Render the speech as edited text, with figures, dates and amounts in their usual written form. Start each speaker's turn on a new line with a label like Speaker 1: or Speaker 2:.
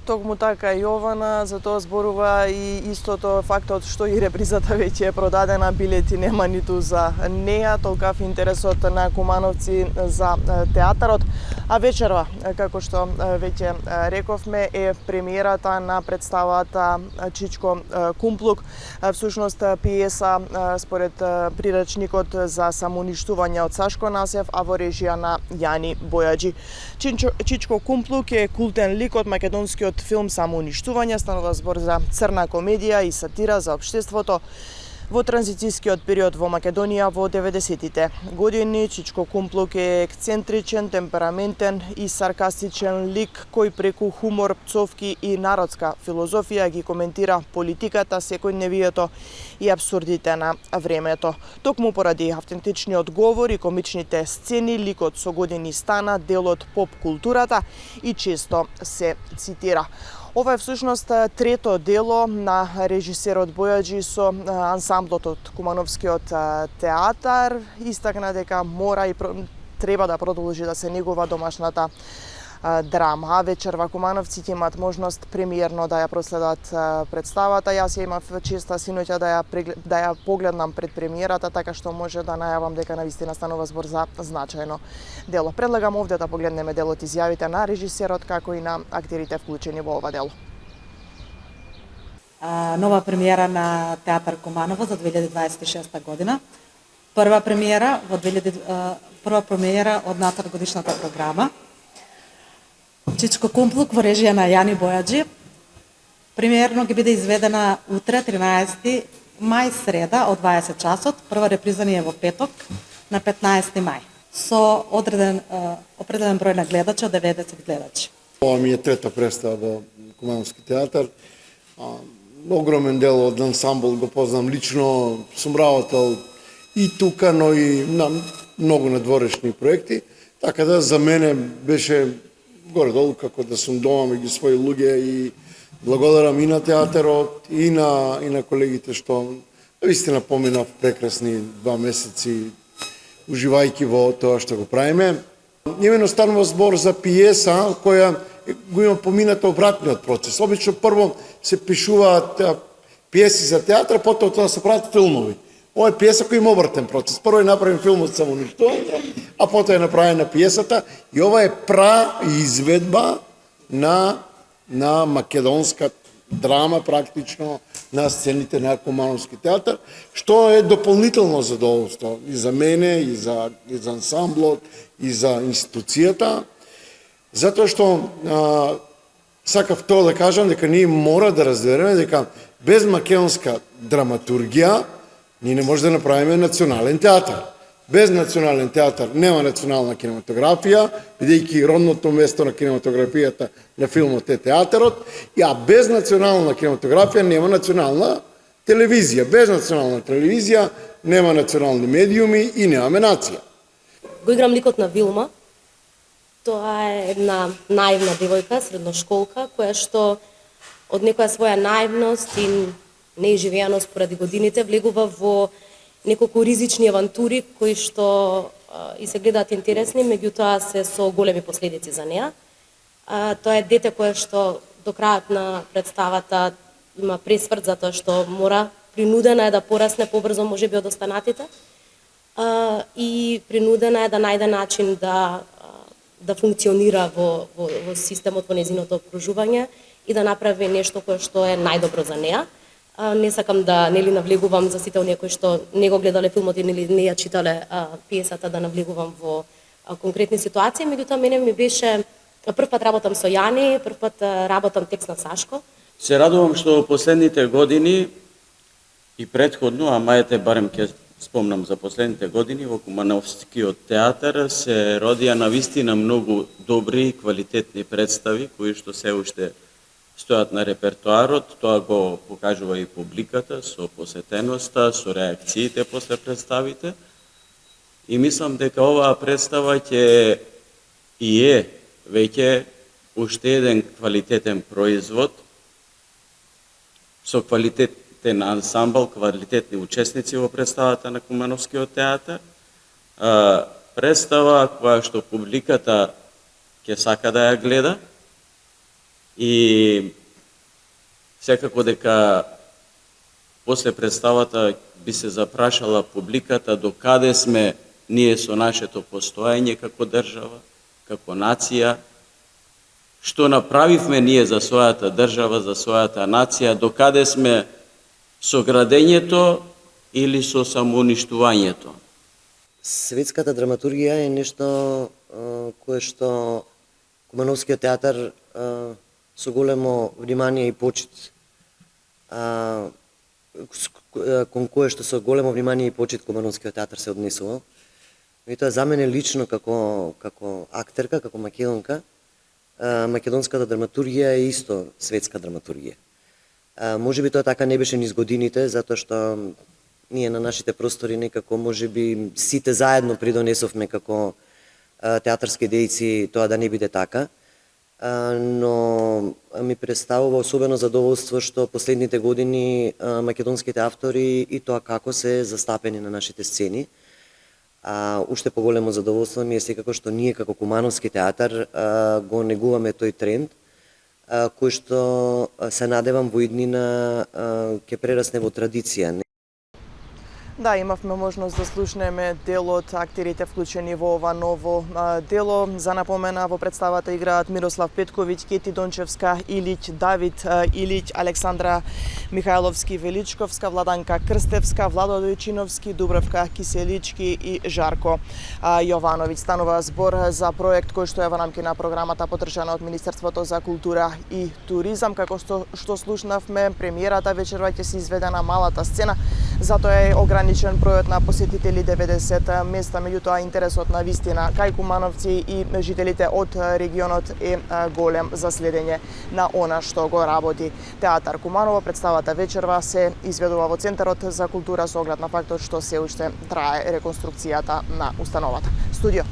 Speaker 1: токму така Јована, за тоа зборува и истото фактот што и репризата веќе е продадена, билети нема ниту за неа, толкав интересот на кумановци за театарот. А вечерва, како што веќе рековме, е премиерата на представата Чичко Кумплук, всушност пиеса според прирачникот за самоуништување од Сашко Насев, а во режија на Јани Бојаджи. Чичко Кумплук е култен лик од македонскиот филм Самоуништување. Станува збор за црна комедија и сатира за општеството во транзицијскиот период во Македонија во 90-тите години. Чичко Кумплук е ексцентричен, темпераментен и саркастичен лик кој преку хумор, пцовки и народска филозофија ги коментира политиката, секојдневието и апсурдите на времето. Токму поради автентичниот говор и комичните сцени, ликот со години стана дел од поп културата и често се цитира. Ова е всушност трето дело на режисерот Бојаджи со ансамблот од Кумановскиот театар. Истакна дека мора и треба да продолжи да се негува домашната драма. Вечерва кумановците имат можност премиерно да ја проследат представата. Јас ја имав честа синоќа да ја погледнам пред премиерата, така што може да најавам дека навистина станува збор за значајно дело. Предлагам овде да погледнеме делот изјавите на режисерот како и на актерите вклучени во ова дело.
Speaker 2: Нова премиера на Театар Куманово за 2026 година. Прва премиера од надгодишната програма. Чичко Кумплук во режија на Јани Бојаджи. Премиерно ќе биде изведена утре, 13 мај, среда, од 20 часот. Прва реприза ни е во петок, на 15 мај. Со определен број на гледачи, од 90 гледачи.
Speaker 3: Ова ми е трета представа во Кумановски театар. Огромен дел од ансамбл го познам лично, сум работел и тука, но и на многу надворешни проекти. Така да за мене беше горе-долу како да сум дома меѓу своји луѓе и благодарам и на театарот и на колегите што вистина поминав прекрасни 2 месеци уживајќи во тоа што го правиме. Имено станува збор за пиеса која го има помината обратниот процес. Обично прво се пишуваат пиеси за театар, потоа тоа се прават филмови. Ова е пиеса која има обратен процес. Прво е направен филмот Самоуништување, а потоа е направена пиесата и ова е изведба на македонска драма практично на сцените на Кумановски театар, што е дополнително задоволство и за мене, и за ансамблот, и за институцијата, затоа што сакав тоа да кажам дека ние мора да разбереме дека без македонска драматургија ние не може да направиме национален театар. Без национален театар нема национална кинематографија, бидејќи родното место на кинематографијата на филмот е театарот, а без национална кинематографија нема национална телевизија. Без национална телевизија нема национални медиуми и немаме нација.
Speaker 4: Го играм ликот на Вилма. Тоа е една наивна девојка, средношколка, која што од некоја своја наивност и неизживеаност поради годините влегува во неколку ризични авантури кои што и се гледаат интересни, меѓутоа се со големи последици за неа. Тоа е дете кое што до крајот на представата има пресврт затоа што принудена е да порасне побрзо можеби од останатите и принудена е да најде начин да функционира во системот, во незиното окружување и да направи нешто кое што е најдобро за неа. Не сакам да навлегувам за сите оние кои што не го гледале филмот или не ја читале пиесата, да навлегувам во конкретни ситуации, меѓутоа мене ми беше прв пат работам со Јани, прв пат работам текст на Сашко.
Speaker 5: Се радувам што последните години и претходно, а мајте барем ќе спомнам за последните години во Кумановскиот театар се родија навистина многу добри и квалитетни представи кои што се уште стојат на репертоарот. Тоа го покажува и публиката со посетеноста, со реакциите после представите. И мислам дека оваа представа ќе и е веќе уште еден квалитетен производ со квалитетен ансамбл, квалитетни учесници во представата на Кумановскиот театар. Представа која што публиката ќе сака да ја гледа И секако дека после представата би се запрашала публиката до каде сме ние со нашето постоење како држава, како нација, што направивме ние за својата држава, за својата нација, до каде сме со градењето или со самоуништувањето.
Speaker 6: Светската драматургија е нешто кое што Кумановскиот театар со големо внимание и почит кон кое што со големо внимание и почит Кумановскиот театар се однесува. И тоа за мене лично како актерка, како македонка, македонската драматургија е исто светска драматургија. Може би тоа така не беше низ годините, затоа што ние на нашите простори некако може би сите заедно придонесовме како театарски дејци тоа да не биде така, но ми представува особено задоволство што последните години македонските автори и тоа како се застапени на нашите сцени. Уште поголемо задоволство ми е секако што ние како Кумановски театар го негуваме тој тренд, кој што се надевам во иднина ќе прерасне во традиција.
Speaker 1: Да, имавме можност да слушнеме дел од актерите вклучени во ова ново дело. За напомена, во представата играат Мирослав Петковиќ, Кети Дончевска, Илиќ Давид Илиќ, Александра Михајловски-Величковска, Владанка Крстевска, Владо Дојчиновски, Дубравка Киселички и Жарко Јовановиќ. Станува збор за проект кој што е во рамки на програмата поддржана од Министерството за култура и туризам. Како што слушнавме, премиерата вечерва ќе се изведе на малата сцена, затоа е ограничен бројот на посетители 90 места, меѓутоа интересот на вистина кај кумановци и жителите од регионот е голем за следење на она што го работи Театар Куманово. Представата вечерва се изведува во Центарот за култура со оглед на фактот што се уште трае реконструкцијата на установата. Студио.